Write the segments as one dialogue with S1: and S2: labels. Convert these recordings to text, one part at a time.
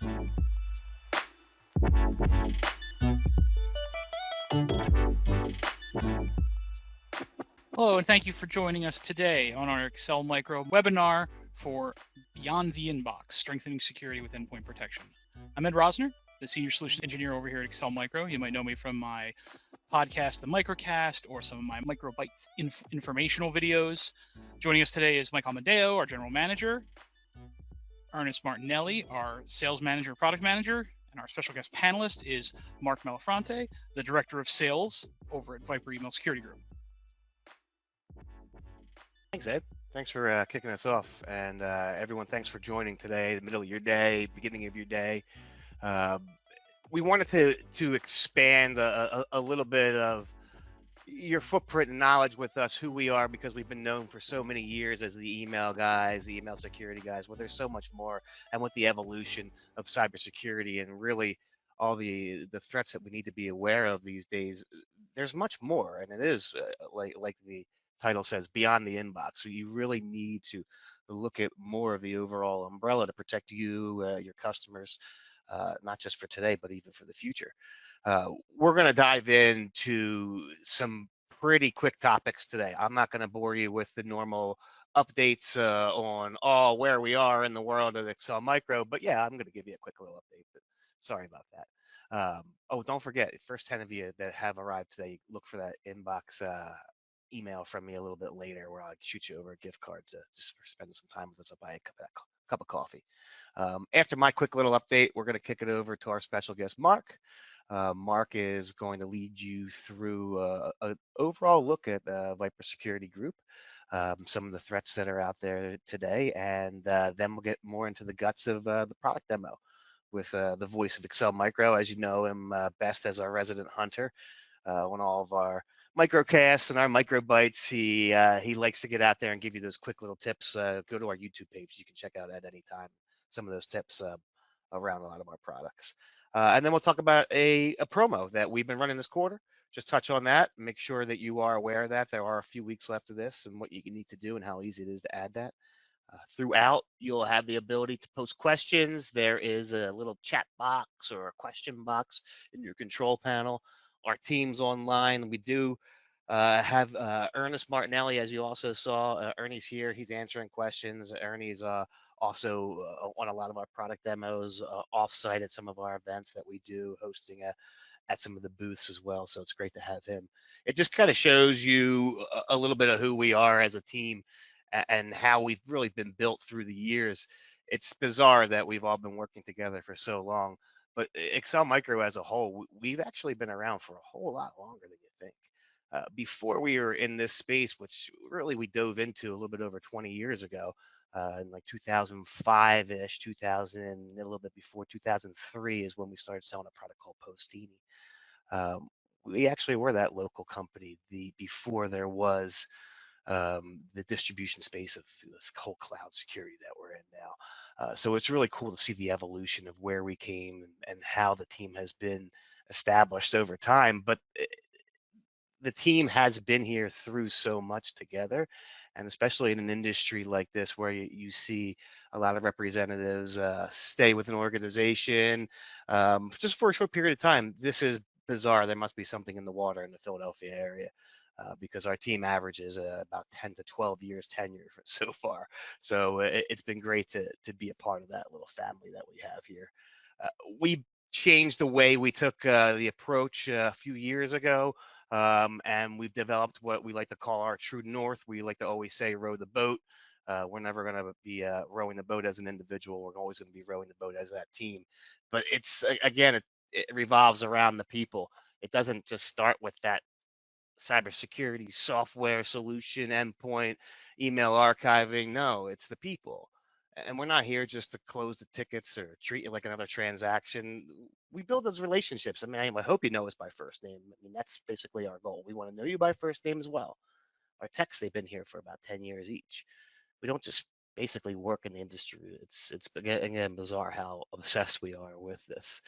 S1: Hello, and thank you for joining us today on our Excel Micro webinar for Beyond the Inbox, Strengthening Security with Endpoint Protection. I'm Ed Rosner, the Senior Solutions Engineer over here at Excel Micro. You might know me from my podcast, The Microcast, or some of my Microbytes informational videos. Joining us today is Mike Amadeo, our General Manager, Ernest Martinelli, our Sales Manager, Product Manager, and our special guest panelist is Mark Malafronte, the Director of Sales over at VIPRE Email Security Group.
S2: Thanks, Ed. Thanks for kicking us off. And everyone, thanks for joining today, the middle of your day, beginning of your day. We wanted to expand a little bit of your footprint and knowledge with us, who we are, because we've been known for so many years as the email guys, the email security guys. Well, there's so much more. And with the evolution of cybersecurity and really all the threats that we need to be aware of these days, there's much more. And it is like the title says, beyond the inbox. So you really need to look at more of the overall umbrella to protect you, your customers, not just for today, but even for the future. We're going to dive into some pretty quick topics today. I'm not going to bore you with the normal updates on where we are in the world of Excel Micro, but yeah, I'm going to give you a quick little update. But sorry about that. Oh, don't forget, first 10 of you that have arrived today, look for that inbox email from me a little bit later where I'll shoot you over a gift card to just for spending some time with us. I'll buy a cup of coffee. After my quick little update, we're going to kick it over to our special guest, Mark. Mark is going to lead you through an overall look at VIPRE Security Group, some of the threats that are out there today, and then we'll get more into the guts of the product demo with the voice of Excel Micro. As you know him best as our resident hunter on all of our microcasts and our microbytes. He likes to get out there and give you those quick little tips. Go to our YouTube page. You can check out at any time some of those tips around a lot of our products. And then we'll talk about a promo that we've been running this quarter. Just touch on that. Make sure that you are aware of that. There are a few weeks left of this and what you need to do and how easy it is to add that. Throughout, you'll have the ability to post questions. There is a little chat box or a question box in your control panel. Our team's online. We do have Ernest Martinelli, as you also saw. Ernie's here. He's answering questions. Ernie's also on a lot of our product demos, offsite at some of our events that we do, hosting at some of the booths as well. So it's great to have him. It just kind of shows you a little bit of who we are as a team and how we've really been built through the years. It's bizarre that we've all been working together for so long. But Excel Micro as a whole, we've actually been around for a whole lot longer than you think. Before we were in this space, which really we dove into a little bit over 20 years ago, in like 2005-ish, 2000, a little bit before 2003 is when we started selling a product called Postini. We actually were that local company before there was the distribution space of this whole cloud security that we're in now. So it's really cool to see the evolution of where we came and how the team has been established over time. But the team has been here through so much together, and especially in an industry like this where you see a lot of representatives stay with an organization just for a short period of time. This is bizarre. There must be something in the water in the Philadelphia area. Because our team averages about 10 to 12 years tenure so far. So it's been great to be a part of that little family that we have here. We changed the way we took the approach a few years ago, and we've developed what we like to call our true north. We like to always say row the boat. We're never going to be rowing the boat as an individual. We're always going to be rowing the boat as that team. But it's, again, it revolves around the people. It doesn't just start with that cybersecurity software solution, endpoint, email archiving. No, it's the people. And we're not here just to close the tickets or treat it like another transaction. We build those relationships. I mean, I hope you know us by first name. I mean, that's basically our goal. We want to know you by first name as well. Our techs, they've been here for about 10 years each. We don't just basically work in the industry. It's again bizarre how obsessed we are with this.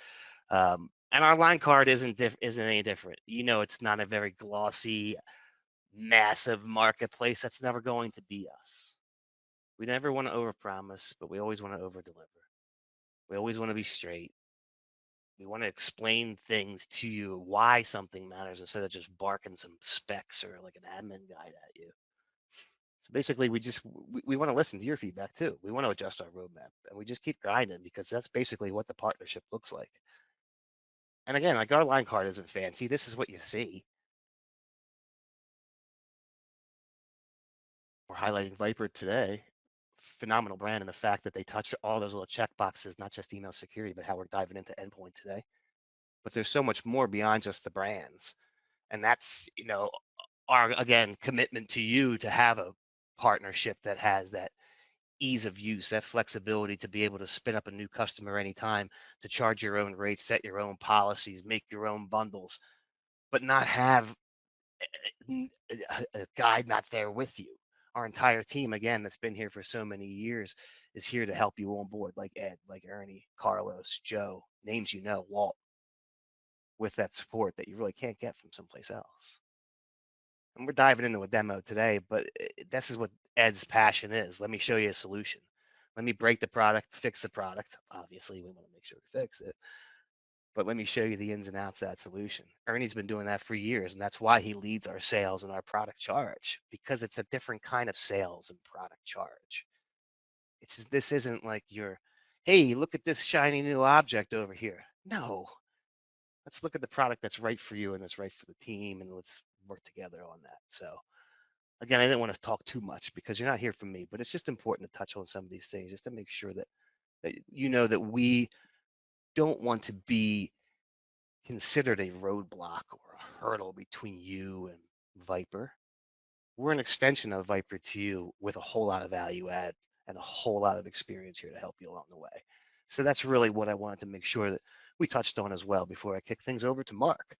S2: And our line card isn't any different. You know, it's not a very glossy, massive marketplace. That's never going to be us. We never want to overpromise, but we always want to overdeliver. We always want to be straight. We want to explain things to you, why something matters, instead of just barking some specs or like an admin guide at you. So basically, we want to listen to your feedback too. We want to adjust our roadmap, and we just keep grinding because that's basically what the partnership looks like. And again, like our line card isn't fancy. This is what you see. We're highlighting VIPRE today. Phenomenal brand, and the fact that they touch all those little check boxes, not just email security, but how we're diving into endpoint today. But there's so much more beyond just the brands. And that's, our, again, commitment to you to have a partnership that has that ease of use, that flexibility to be able to spin up a new customer anytime, to charge your own rates, set your own policies, make your own bundles, but not have a guide not there with you. Our entire team, again, that's been here for so many years, is here to help you on board, like Ed, like Ernie, Carlos, Joe, names Walt, with that support that you really can't get from someplace else. And we're diving into a demo today, but this is what Ed's passion is. Let me show you a solution. Let me break the product, fix the product. Obviously, we want to make sure we fix it, but let me show you the ins and outs of that solution. Ernie's been doing that for years, and that's why he leads our sales and our product charge, because it's a different kind of sales and product charge. This isn't like your, hey, look at this shiny new object over here. No, let's look at the product that's right for you and that's right for the team, and let's work together on that. So again, I didn't want to talk too much because you're not here for me, but it's just important to touch on some of these things just to make sure that you know that we don't want to be considered a roadblock or a hurdle between you and VIPRE. We're an extension of VIPRE to you with a whole lot of value add and a whole lot of experience here to help you along the way. So that's really what I wanted to make sure that we touched on as well before I kick things over to Mark.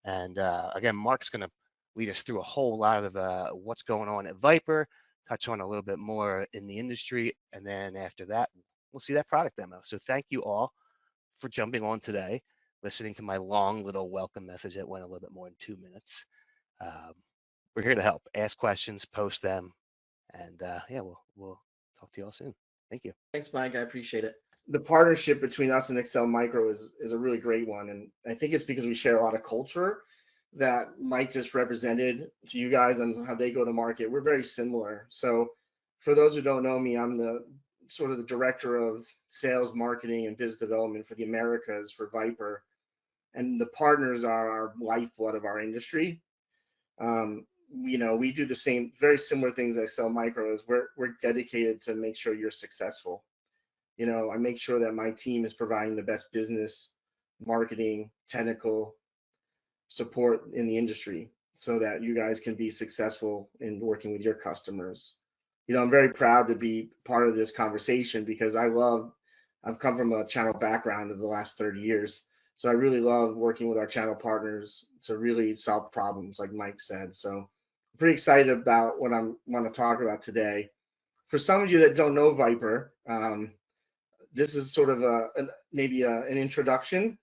S2: And again, Mark's going to lead us through a whole lot of what's going on at VIPRE, touch on a little bit more in the industry, and then after that, we'll see that product demo. So thank you all for jumping on today, listening to my long little welcome message that went a little bit more than 2 minutes. Um, we're here to help. Ask questions, post them, and yeah, we'll talk to you all soon. Thank you.
S3: Thanks, Mike. I appreciate it. The partnership between us and Excel Micro is a really great one, and I think it's because we share a lot of culture that Mike just represented to you guys and how they go to market. We're very similar. So, for those who don't know me, I'm the sort of the director of sales, marketing, and business development for the Americas for VIPRE, and the partners are our lifeblood of our industry. We do the same, very similar things as Excel Micro. Is we're dedicated to make sure you're successful. I make sure that my team is providing the best business, marketing, technical support in the industry so that you guys can be successful in working with your customers. I'm very proud to be part of this conversation because I've come from a channel background of the last 30 years. So I really love working with our channel partners to really solve problems, like Mike said. So I'm pretty excited about what I want to talk about today. For some of you that don't know VIPRE, this is sort of maybe an introduction,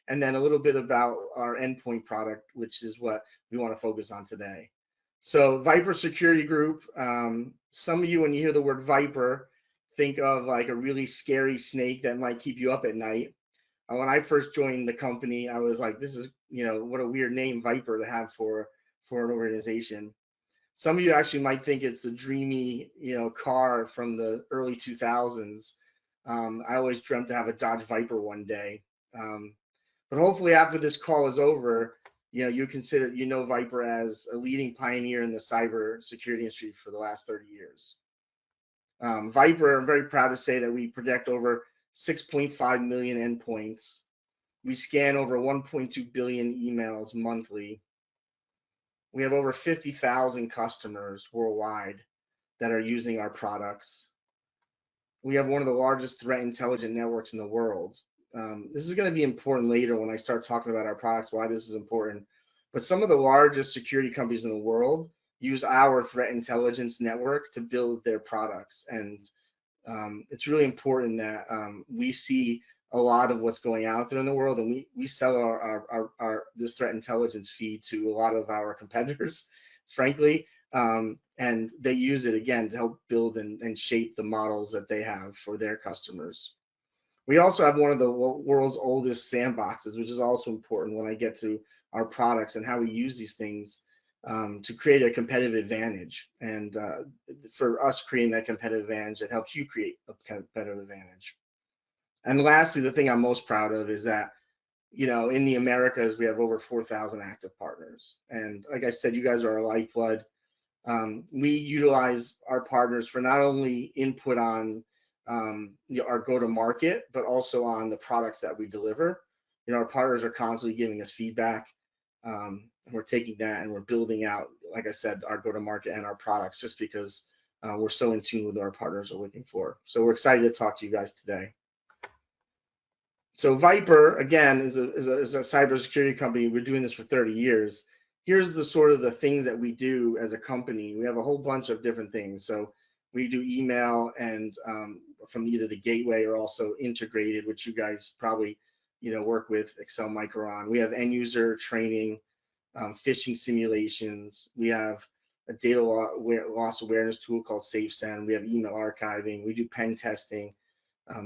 S3: and then a little bit about our endpoint product, which is what we want to focus on today. So VIPRE Security Group, some of you, when you hear the word VIPRE, think of like a really scary snake that might keep you up at night. When I first joined the company, I was like, this is, what a weird name, VIPRE, to have for an organization. Some of you actually might think it's the dreamy, car from the early 2000s. I always dreamt to have a Dodge Viper one day. But hopefully after this call is over, you consider, VIPRE as a leading pioneer in the cyber security industry for the last 30 years. VIPRE, I'm very proud to say that we protect over 6.5 million endpoints. We scan over 1.2 billion emails monthly. We have over 50,000 customers worldwide that are using our products. We have one of the largest threat intelligence networks in the world. This is going to be important later when I start talking about our products, why this is important. But some of the largest security companies in the world use our threat intelligence network to build their products. And it's really important that we see a lot of what's going out there in the world, and we sell our this threat intelligence feed to a lot of our competitors, frankly, and they use it again to help build and shape the models that they have for their customers. We also have one of the world's oldest sandboxes, which is also important when I get to our products and how we use these things to create a competitive advantage. And for us creating that competitive advantage, it helps you create a competitive advantage. And lastly, the thing I'm most proud of is that, you know, in the Americas, we have over 4,000 active partners. And like I said, you guys are our lifeblood. We utilize our partners for not only input on our go-to-market, but also on the products that we deliver. You know, our partners are constantly giving us feedback, and we're taking that and we're building out, like I said, our go-to-market and our products just because we're so in tune with what our partners are looking for. So we're excited to talk to you guys today. So VIPRE, again, is a cybersecurity company. We're doing this for 30 years. Here's the sort of the things that we do as a company. We have a whole bunch of different things. So we do email and from either the gateway or also integrated, which you guys probably, you know, work with Excel Micro on. We have end user training, phishing simulations. We have a data loss awareness tool called SafeSend. We have email archiving. We do pen testing.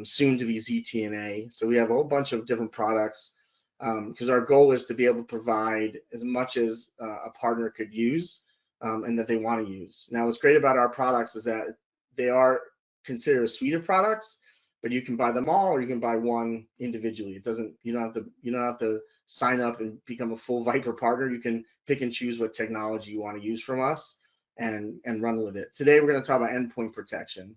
S3: Soon to be ZTNA. So we have a whole bunch of different products because our goal is to be able to provide as much as a partner could use and that they want to use. Now, what's great about our products is that they are considered a suite of products, but you can buy them all or you can buy one individually. It doesn't, you don't have to sign up and become a full VIPRE partner. You can pick and choose what technology you want to use from us and run with it. Today, we're going to talk about endpoint protection.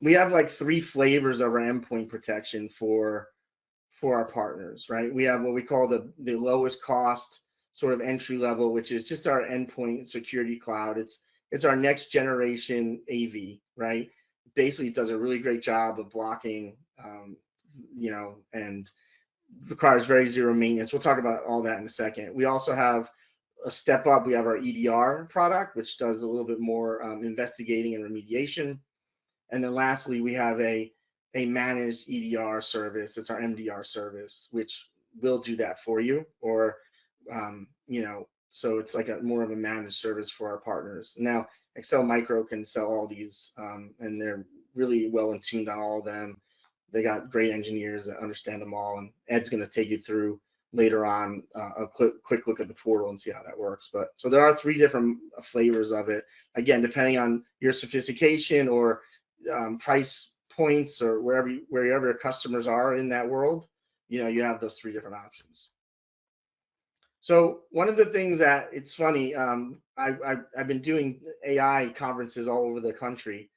S3: We have like 3 flavors of our endpoint protection for our partners, right? We have what we call the lowest cost sort of entry level, which is just our endpoint security cloud. It's our next generation AV, right? Basically, it does a really great job of blocking, you know, and requires very zero maintenance. We'll talk about all that in a second. We also have a step up. We have our EDR product, which does a little bit more investigating and remediation. And then lastly, we have a managed EDR service. It's our MDR service, which will do that for you. Or, you know, so it's like more of a managed service for our partners. Now, Excel Micro can sell all these, and they're really well in tuned on all of them. They got great engineers that understand them all. And Ed's going to take you through later on a quick look at the portal and see how that works. But so there are 3 different flavors of it. Again, depending on your sophistication or price points or wherever your customers are in that world, you know, you have those 3 different options. So one of the things that it's funny, I've been doing AI conferences all over the country,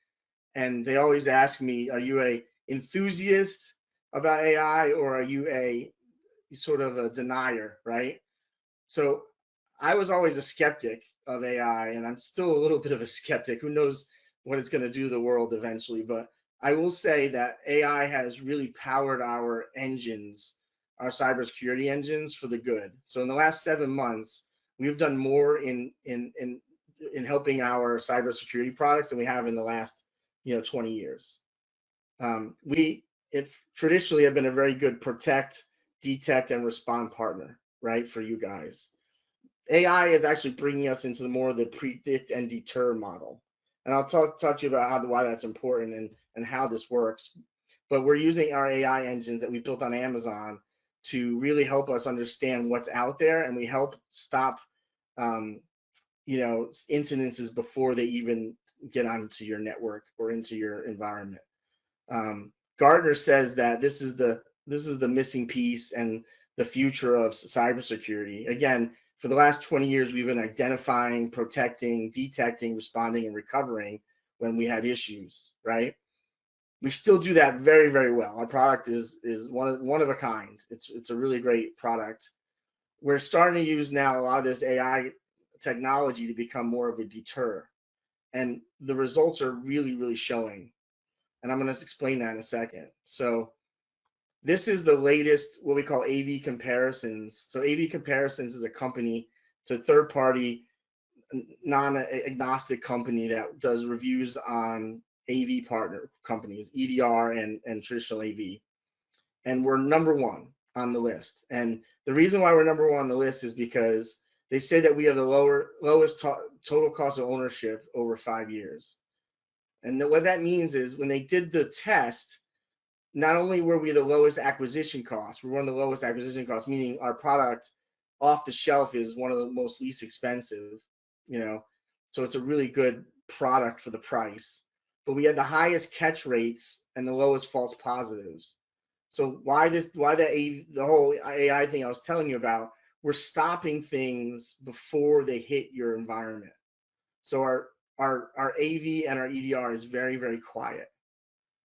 S3: and they always ask me, are you a enthusiast about AI or are you a sort of a denier, right? So I was always a skeptic of AI, and I'm still a little bit of a skeptic. Who knows what it's going to do to the world eventually, but I will say that AI has really powered our engines, our cybersecurity engines, for the good. So in the last 7 months, we've done more in helping our cybersecurity products than we have in the last 20 years. We traditionally have been a very good protect, detect, and respond partner, right, for you guys. AI is actually bringing us into more of the predict and deter model. And I'll talk to you about why that's important and how this works. But we're using our AI engines that we built on Amazon to really help us understand what's out there, and we help stop, incidences before they even get onto your network or into your environment. Gartner says that this is the missing piece and the future of cybersecurity. Again, for the last 20 years, we've been identifying, protecting, detecting, responding, and recovering when we had issues, right? We still do that very, very well. Our product is one of a kind. It's a really great product. We're starting to use now a lot of this AI technology to become more of a deter, and the results are really, really showing. And I'm going to explain that in a second. So this is the latest, what we call AV Comparisons. So AV Comparisons is a company, it's a third-party, non-agnostic company that does reviews on AV partner companies, EDR and traditional AV. And we're #1 on the list. And the reason why we're #1 on the list is because they say that we have the lowest total cost of ownership over 5 years. And what that means is when they did the test, not only were we the lowest acquisition cost, we're one of the lowest acquisition costs, meaning our product off the shelf is one of the most least expensive, you know, so it's a really good product for the price. But we had the highest catch rates and the lowest false positives. So the whole AI thing I was telling you about, we're stopping things before they hit your environment. So our AV and our EDR is very, very quiet.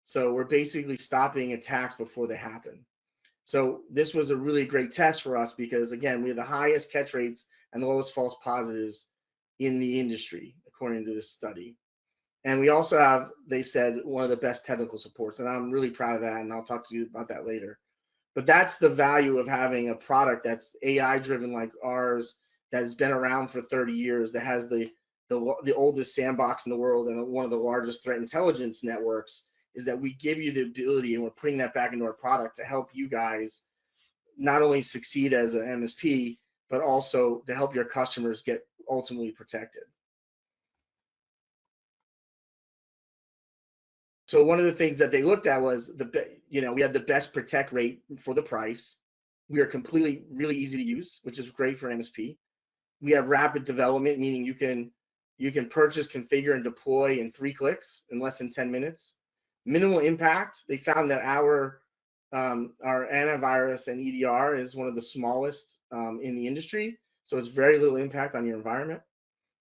S3: So we're basically stopping attacks before they happen. So this was a really great test for us because, again, we have the highest catch rates and the lowest false positives in the industry, according to this study. And we also have, they said, one of the best technical supports. And I'm really proud of that. And I'll talk to you about that later. But that's the value of having a product that's AI driven like ours, that has been around for 30 years, that has the oldest sandbox in the world and one of the largest threat intelligence networks, is that we give you the ability, and we're putting that back into our product to help you guys not only succeed as an MSP, but also to help your customers get ultimately protected. So one of the things that they looked at was we had the best protect rate for the price. We are completely really easy to use, which is great for MSP. We have rapid development, meaning you can purchase, configure, and deploy in 3 clicks in less than 10 minutes. Minimal impact. They found that our antivirus and EDR is one of the smallest in the industry, so it's very little impact on your environment,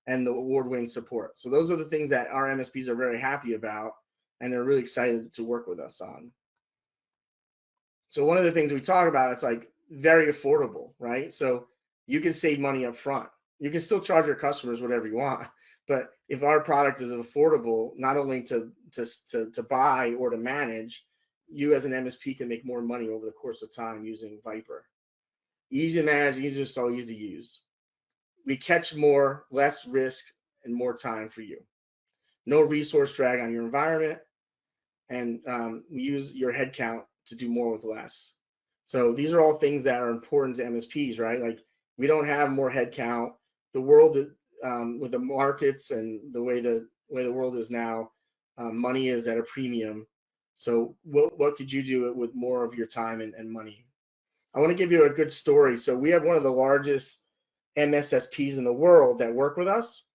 S3: and the award-winning support. So those are the things that our MSPs are very happy about, and they're really excited to work with us on. So one of the things we talk about, it's like very affordable, right? So you can save money up front. You can still charge your customers whatever you want, but if our product is affordable, not only to buy or to manage, you as an MSP can make more money over the course of time using VIPRE. Easy to manage, easy to install, easy to use. We catch more, less risk, and more time for you. No resource drag on your environment, and we use your headcount to do more with less. So these are all things that are important to MSPs, right? Like, we don't have more headcount. The world with the markets and the way the world is now, money is at a premium. So what could you do with more of your time and money? I want to give you a good story. So we have one of the largest MSSPs in the world that work with us,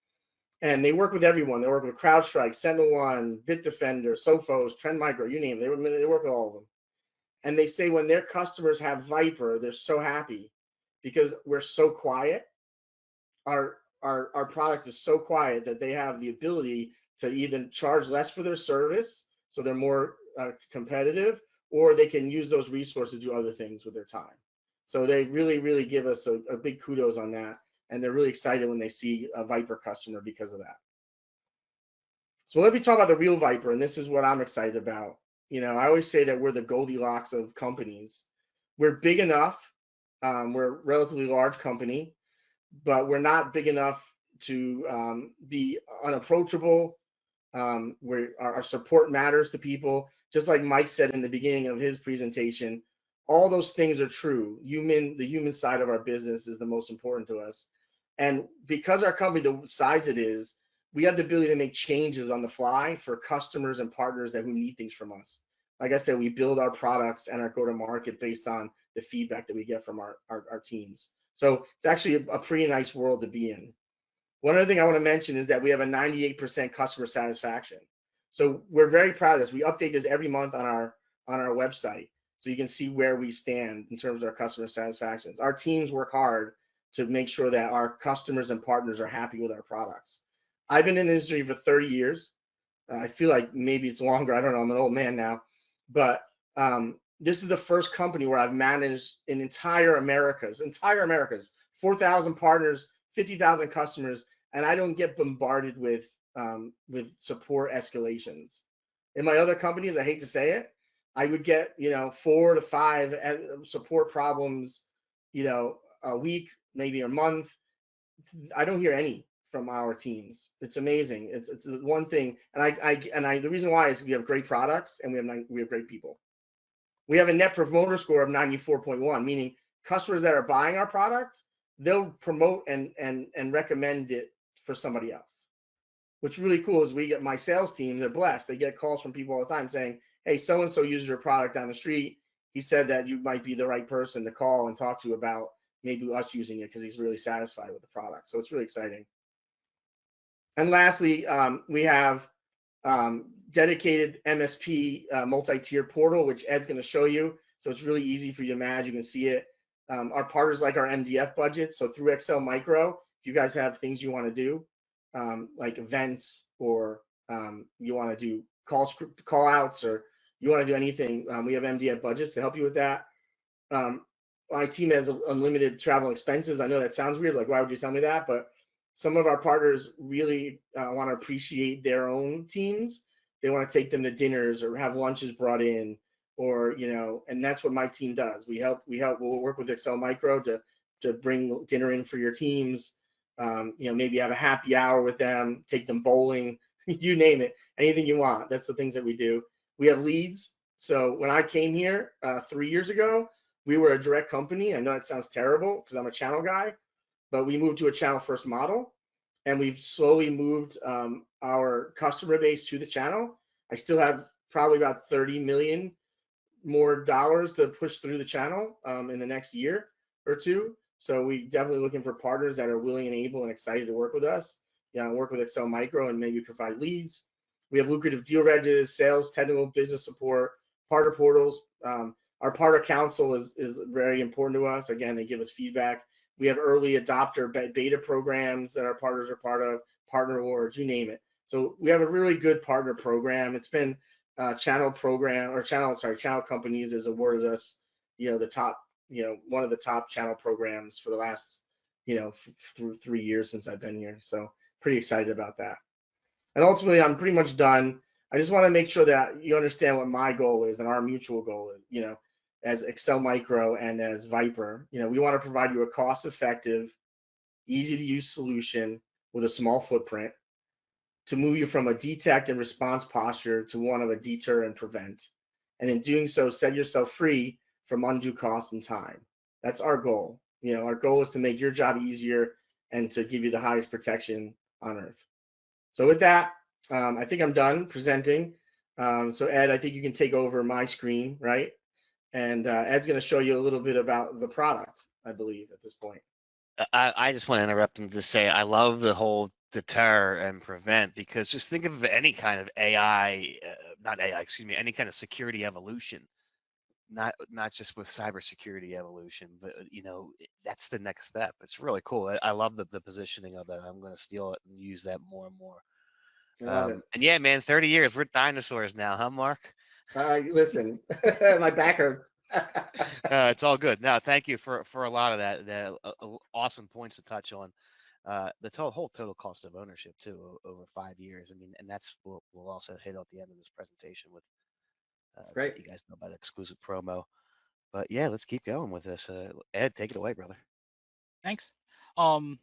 S3: and they work with everyone. They work with CrowdStrike, SentinelOne, Bitdefender, Sophos, Trend Micro, you name it. They work with all of them. And they say when their customers have VIPRE, they're so happy because we're so quiet. Our product is so quiet that they have the ability to either charge less for their service, so they're more competitive, or they can use those resources to do other things with their time. So they really, really give us a big kudos on that, and they're really excited when they see a VIPRE customer because of that. So let me talk about the real VIPRE, and this is what I'm excited about. I always say that we're the Goldilocks of companies. We're big enough, we're a relatively large company, but we're not big enough to be unapproachable. Our support matters to people. Just like Mike said in the beginning of his presentation, all those things are true. The human side of our business is the most important to us. And because our company, the size it is, we have the ability to make changes on the fly for customers and partners who need things from us. Like I said, we build our products and our go-to-market based on the feedback that we get from our teams. So it's actually a pretty nice world to be in. One other thing I want to mention is that we have a 98% customer satisfaction. So we're very proud of this. We update this every month on our website, so you can see where we stand in terms of our customer satisfactions. Our teams work hard to make sure that our customers and partners are happy with our products. I've been in the industry for 30 years. I feel like maybe it's longer. I don't know. I'm an old man now. But this is the first company where I've managed an entire Americas, 4,000 partners, 50,000 customers, and I don't get bombarded with support escalations. In my other companies, I hate to say it, I would get 4 to 5 support problems, a week, maybe a month. I don't hear any from our teams. It's amazing. It's the one thing, and the reason why is we have great products and we have great people. We have a net promoter score of 94.1, meaning customers that are buying our product, they'll promote and recommend it for somebody else. What's really cool is we get my sales team, they're blessed. They get calls from people all the time saying, hey, so-and-so used your product down the street. He said that you might be the right person to call and talk to about maybe us using it because he's really satisfied with the product. So it's really exciting. And lastly, we have dedicated MSP multi-tier portal, which Ed's going to show you. So it's really easy for you to manage. You can see it. Our partners like our MDF budget. So through Excel Micro, if you guys have things you want to do, like events, or you want to do call outs, or you want to do anything, we have MDF budgets to help you with that. My team has unlimited travel expenses. I know that sounds weird. Like, why would you tell me that? But some of our partners really want to appreciate their own teams. They want to take them to dinners or have lunches brought in, or and that's what my team does. We'll work with Excel Micro to bring dinner in for your teams. Maybe have a happy hour with them, take them bowling, you name it, anything you want. That's the things that we do. We have leads. So when I came here 3 years ago, we were a direct company. I know it sounds terrible because I'm a channel guy, but we moved to a channel first model, and we've slowly moved our customer base to the channel. I still have probably about 30 million more dollars to push through the channel in the next year or two. So we definitely looking for partners that are willing and able and excited to work with us, work with Excel Micro and maybe provide leads. We have lucrative deal registers, sales, technical, business support, partner portals. Our partner council is very important to us. Again, they give us feedback. We have early adopter beta programs that our partners are part of, partner awards, you name it. So we have a really good partner program. It's been channel companies has awarded us, the top, one of the top channel programs for the last, through 3 years since I've been here. So pretty excited about that. And ultimately, I'm pretty much done. I just want to make sure that you understand what my goal is and our mutual goal is, as Excel Micro and as VIPRE. We want to provide you a cost-effective, easy-to-use solution with a small footprint to move you from a detect and response posture to one of a deter and prevent. And in doing so, set yourself free from undue cost and time. That's our goal. Our goal is to make your job easier and to give you the highest protection on earth. So with that, I think I'm done presenting. So Ed, I think you can take over my screen, right? And Ed's going to show you a little bit about the product, I believe, at this point.
S2: I just want to interrupt and just say I love the whole deter and prevent, because just think of any kind of any kind of security evolution, not just with cybersecurity evolution, but that's the next step. It's really cool. I love the positioning of that. I'm going to steal it and use that more and more.
S3: I love it.
S2: And yeah, man, 30 years, we're dinosaurs now, huh, Mark?
S3: Listen, my back hurts.
S2: It's all good. No, thank you for a lot of that awesome points to touch on. The whole total cost of ownership too, over 5 years. I mean, and that's we'll also hit at the end of this presentation with.
S3: Great.
S2: You guys know about exclusive promo, but yeah, let's keep going with this. Ed, take it away, brother.
S1: Thanks. I'm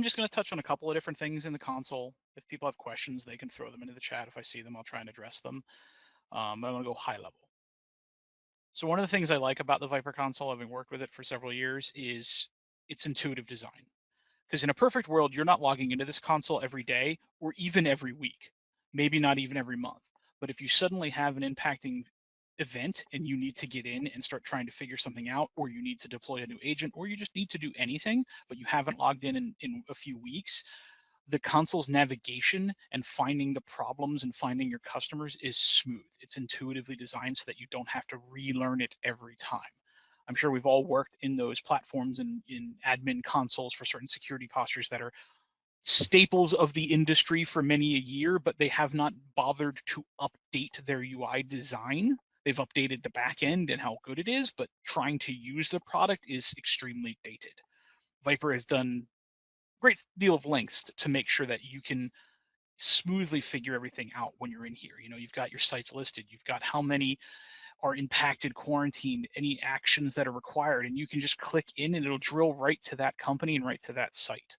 S1: just going to touch on a couple of different things in the console. If people have questions, they can throw them into the chat. If I see them, I'll try and address them. But I'm going to go high level. So one of the things I like about the VIPRE console, having worked with it for several years, is its intuitive design. Because in a perfect world, you're not logging into this console every day or even every week, maybe not even every month. But if you suddenly have an impacting event and you need to get in and start trying to figure something out, or you need to deploy a new agent, or you just need to do anything, but you haven't logged in a few weeks, the console's navigation and finding the problems and finding your customers is smooth. It's intuitively designed so that you don't have to relearn it every time. I'm sure we've all worked in those platforms and in admin consoles for certain security postures that are staples of the industry for many a year, but they have not bothered to update their UI design. They've updated the back end and how good it is, but trying to use the product is extremely dated. VIPRE has done a great deal of lengths to make sure that you can smoothly figure everything out when you're in here. You've got your sites listed, you've got how many are impacted, quarantined, any actions that are required, and you can just click in and it'll drill right to that company and right to that site.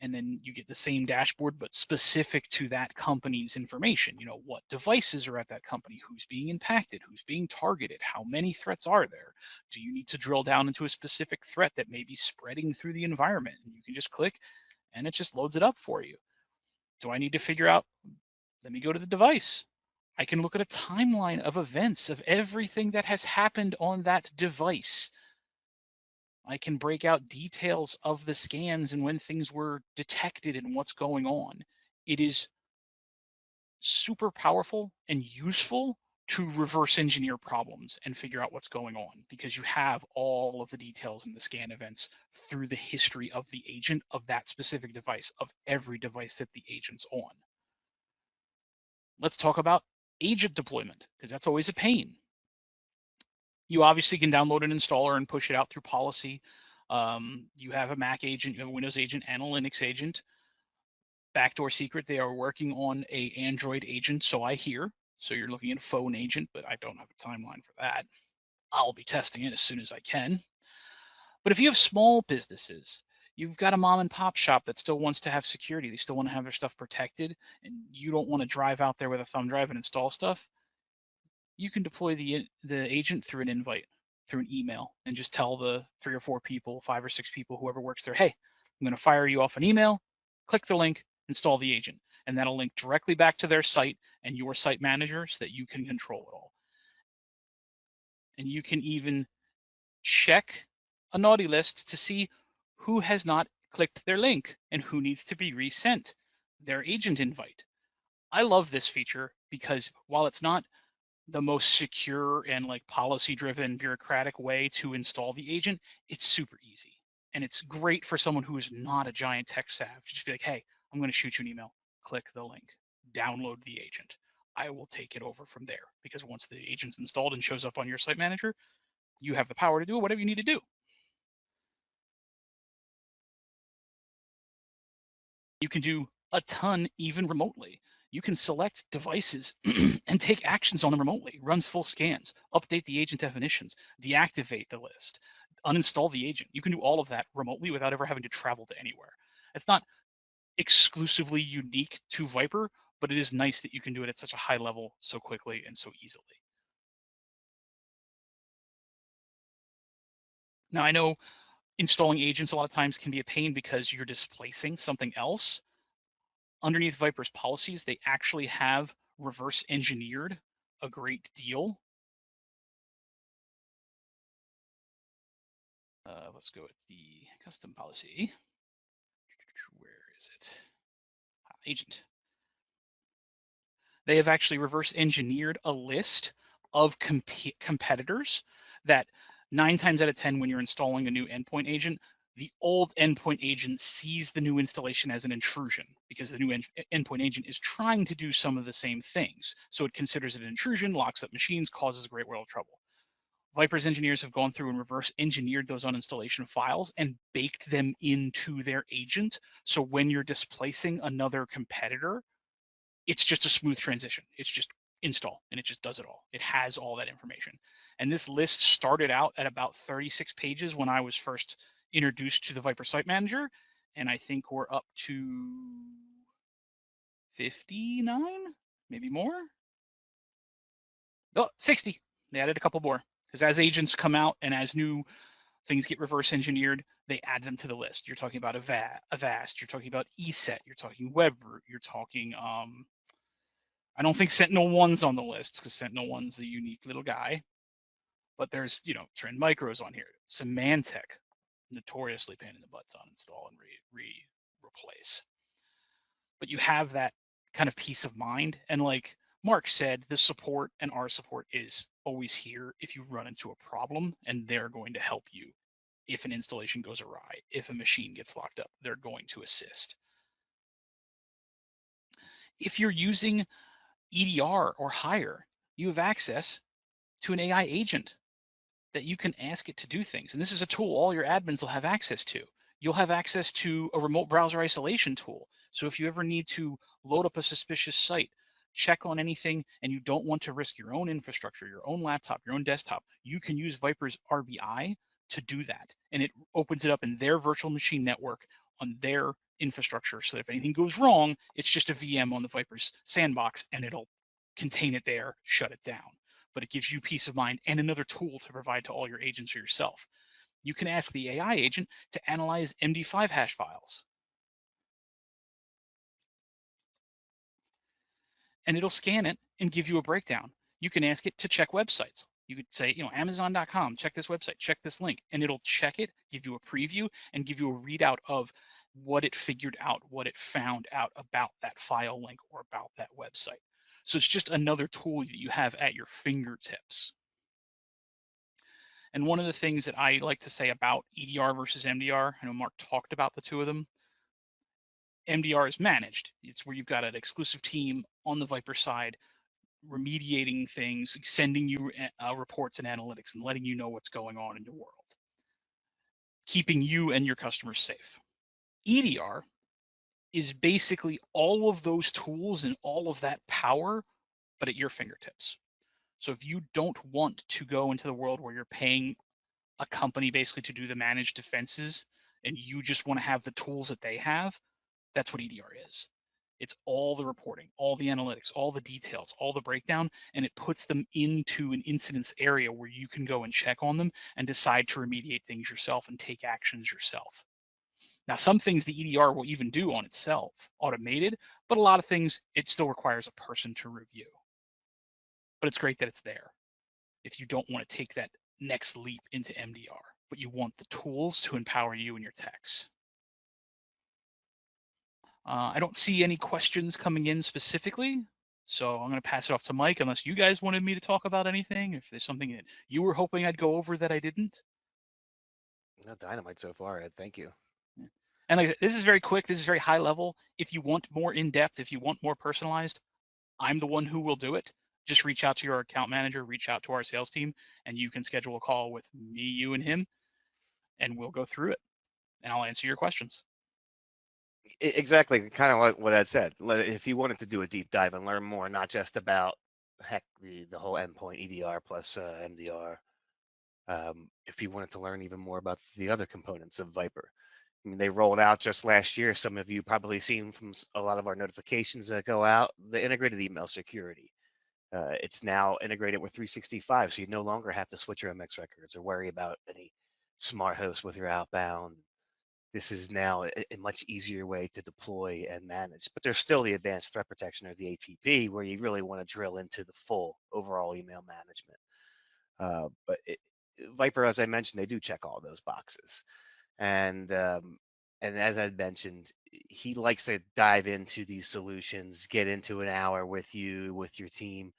S1: And then you get the same dashboard, but specific to that company's information. What devices are at that company, who's being impacted, who's being targeted, how many threats are there? Do you need to drill down into a specific threat that may be spreading through the environment? And you can just click and it just loads it up for you. Do I need to figure out, let me go to the device. I can look at a timeline of events of everything that has happened on that device. I can break out details of the scans and when things were detected and what's going on. It is super powerful and useful to reverse engineer problems and figure out what's going on because you have all of the details in the scan events through the history of the agent of that specific device, of every device that the agent's on. Let's talk about agent deployment because that's always a pain. You obviously can download an installer and push it out through policy. You have a Mac agent, you have a Windows agent, and a Linux agent. Backdoor secret, they are working on a Android agent, so I hear. So you're looking at a phone agent, but I don't have a timeline for that. I'll be testing it as soon as I can. But if you have small businesses, you've got a mom and pop shop that still wants to have security, they still want to have their stuff protected, and you don't want to drive out there with a thumb drive and install stuff, you can deploy the agent through an invite, through an email, and just tell the 3 or 4 people, 5 or 6 people, whoever works there, hey, I'm going to fire you off an email, click the link, install the agent. And that'll link directly back to their site and your site manager so that you can control it all. And you can even check a naughty list to see who has not clicked their link and who needs to be resent their agent invite. I love this feature because while it's not the most secure and like policy driven bureaucratic way to install the agent, it's super easy. And it's great for someone who is not a giant tech savvy. Just be like, hey, I'm going to shoot you an email. Click the link, download the agent. I will take it over from there because once the agent's installed and shows up on your site manager, you have the power to do whatever you need to do. You can do a ton even remotely. You can select devices and take actions on them remotely, run full scans, update the agent definitions, deactivate the list, uninstall the agent. You can do all of that remotely without ever having to travel to anywhere. It's not exclusively unique to VIPRE, but it is nice that you can do it at such a high level so quickly and so easily. Now, I know installing agents a lot of times can be a pain because you're displacing something else. Underneath VIPRE's policies, they actually have reverse engineered a great deal. Let's go with the custom policy. Where is it? Agent. They have actually reverse engineered a list of competitors that 9 times out of 10 when you're installing a new endpoint agent, the old endpoint agent sees the new installation as an intrusion because the new endpoint agent is trying to do some of the same things. So it considers it an intrusion, locks up machines, causes a great world of trouble. VIPRE's engineers have gone through and reverse engineered those uninstallation files and baked them into their agent. So when you're displacing another competitor, it's just a smooth transition. It's just install and it just does it all. It has all that information. And this list started out at about 36 pages when I was first introduced to the VIPRE Site Manager. And I think we're up to 59, maybe more. Oh, 60. They added a couple more because as agents come out and as new things get reverse engineered, they add them to the list. You're talking about Avast, you're talking about ESET, you're talking WebRoot, you're talking I don't think Sentinel-1's on the list because Sentinel-1's the unique little guy. But there's, Trend Micro's on here. Symantec, notoriously pain in the butt to uninstall and replace. But you have that kind of peace of mind. And like Mark said, the support and our support is always here if you run into a problem, and they're going to help you. If an installation goes awry, if a machine gets locked up, they're going to assist. If you're using EDR or higher, you have access to an AI agent that you can ask it to do things. And this is a tool all your admins will have access to. You'll have access to a remote browser isolation tool. So if you ever need to load up a suspicious site, check on anything, and you don't want to risk your own infrastructure, your own laptop, your own desktop, you can use VIPRE's RBI to do that. And it opens it up in their virtual machine network on their infrastructure so that if anything goes wrong, it's just a VM on the VIPRE's sandbox and it'll contain it there, shut it down. But it gives you peace of mind and another tool to provide to all your agents or yourself. You can ask the AI agent to analyze MD5 hash files. And it'll scan it and give you a breakdown. You can ask it to check websites. You could say, Amazon.com, check this website, check this link, and it'll check it, give you a preview, and give you a readout of what it figured out, what it found out about that file link or about that website. So it's just another tool that you have at your fingertips. And one of the things that I like to say about EDR versus MDR, I know Mark talked about the two of them. MDR is managed. It's where you've got an exclusive team on the VIPRE side remediating things, sending you reports and analytics, and letting you know what's going on in your world, keeping you and your customers safe. EDR is basically all of those tools and all of that power, but at your fingertips. So if you don't want to go into the world where you're paying a company basically to do the managed defenses and you just want to have the tools that they have, that's what EDR is. It's all the reporting, all the analytics, all the details, all the breakdown, and it puts them into an incidence area where you can go and check on them and decide to remediate things yourself and take actions yourself. Now, some things the EDR will even do on itself, automated, but a lot of things it still requires a person to review. But it's great that it's there if you don't want to take that next leap into MDR, but you want the tools to empower you and your techs. I don't see any questions coming in specifically, so I'm going to pass it off to Mike unless you guys wanted me to talk about anything, if there's something that you were hoping I'd go over that I didn't.
S2: No, dynamite so far, Ed. Thank you.
S1: And like, this is very quick. This is very high level. If you want more in-depth, if you want more personalized, I'm the one who will do it. Just reach out to your account manager, reach out to our sales team, and you can schedule a call with me, you, and him, and we'll go through it, and I'll answer your questions.
S2: Exactly, kind of like what Ed said. If you wanted to do a deep dive and learn more, not just about the whole endpoint EDR plus MDR, if you wanted to learn even more about the other components of VIPRE. I mean, they rolled out just last year. Some of you probably seen from a lot of our notifications that go out, the integrated email security. It's now integrated with 365, so you no longer have to switch your MX records or worry about any smart host with your outbound. This is now a much easier way to deploy and manage, but there's still the advanced threat protection or the APP where you really want to drill into the full overall email management. But VIPRE, as I mentioned, they do check all those boxes. And as I mentioned, he likes to dive into these solutions, get into an hour with you, with your team,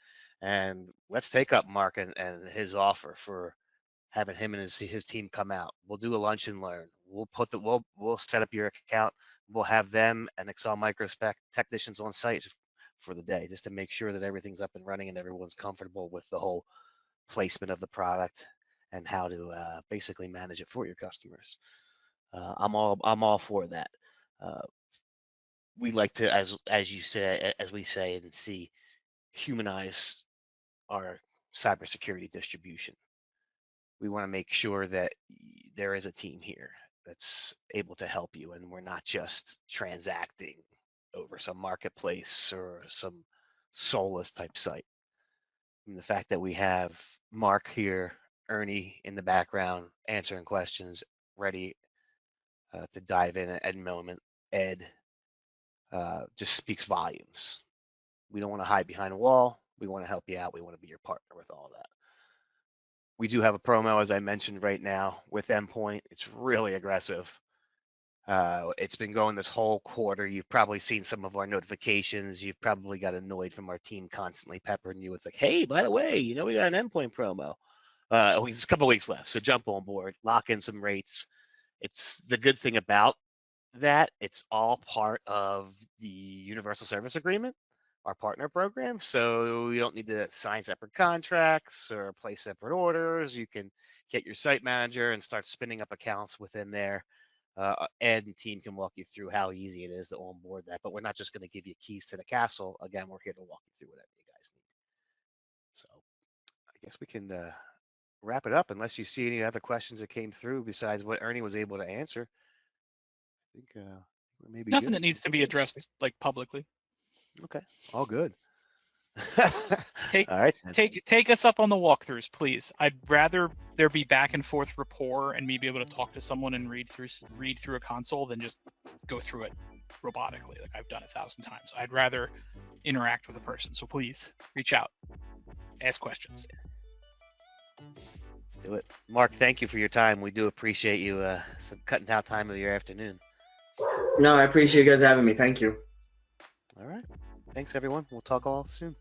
S2: and let's take up Mark and his offer for having him and his team come out. We'll do a lunch and learn. We'll set up your account. We'll have them and Excel Microspec technicians on site for the day, just to make sure that everything's up and running and everyone's comfortable with the whole placement of the product and how to basically manage it for your customers. I'm all for that. We like to, as you say, as we say and see, humanize our cybersecurity distribution. We want to make sure that there is a team here that's able to help you, and we're not just transacting over some marketplace or some soulless type site. And the fact that we have Mark here, Ernie in the background answering questions, ready to dive in at any moment, Ed, just speaks volumes. We don't want to hide behind a wall. We want to help you out. We want to be your partner with all that. We do have a promo, as I mentioned, right now with Endpoint. It's really aggressive. It's been going this whole quarter. You've probably seen some of our notifications. You've probably got annoyed from our team constantly peppering you with like, hey, by the way, we got an Endpoint promo. There's a couple weeks left, so jump on board, lock in some rates. It's the good thing about that. It's all part of the Universal Service Agreement, our partner program. So you don't need to sign separate contracts or place separate orders. You can get your site manager and start spinning up accounts within there. Ed and team can walk you through how easy it is to onboard that. But we're not just going to give you keys to the castle. Again, we're here to walk you through whatever you guys need. So I guess we can wrap it up unless you see any other questions that came through besides what Ernie was able to answer. I think we're maybe
S1: Nothing
S2: good.
S1: that needs to be addressed like publicly.
S2: Okay, all good.
S1: Take
S2: all right.
S1: take us up on the walkthroughs, please. I'd rather there be back and forth rapport and me be able to talk to someone and read through a console than just go through it robotically. Like I've done 1,000 times. I'd rather interact with a person. So please reach out, ask questions.
S2: Let's do it. Mark, thank you for your time. We do appreciate you cutting out time of your afternoon.
S3: No, I appreciate you guys having me. Thank you.
S2: All right. Thanks, everyone. We'll talk all soon.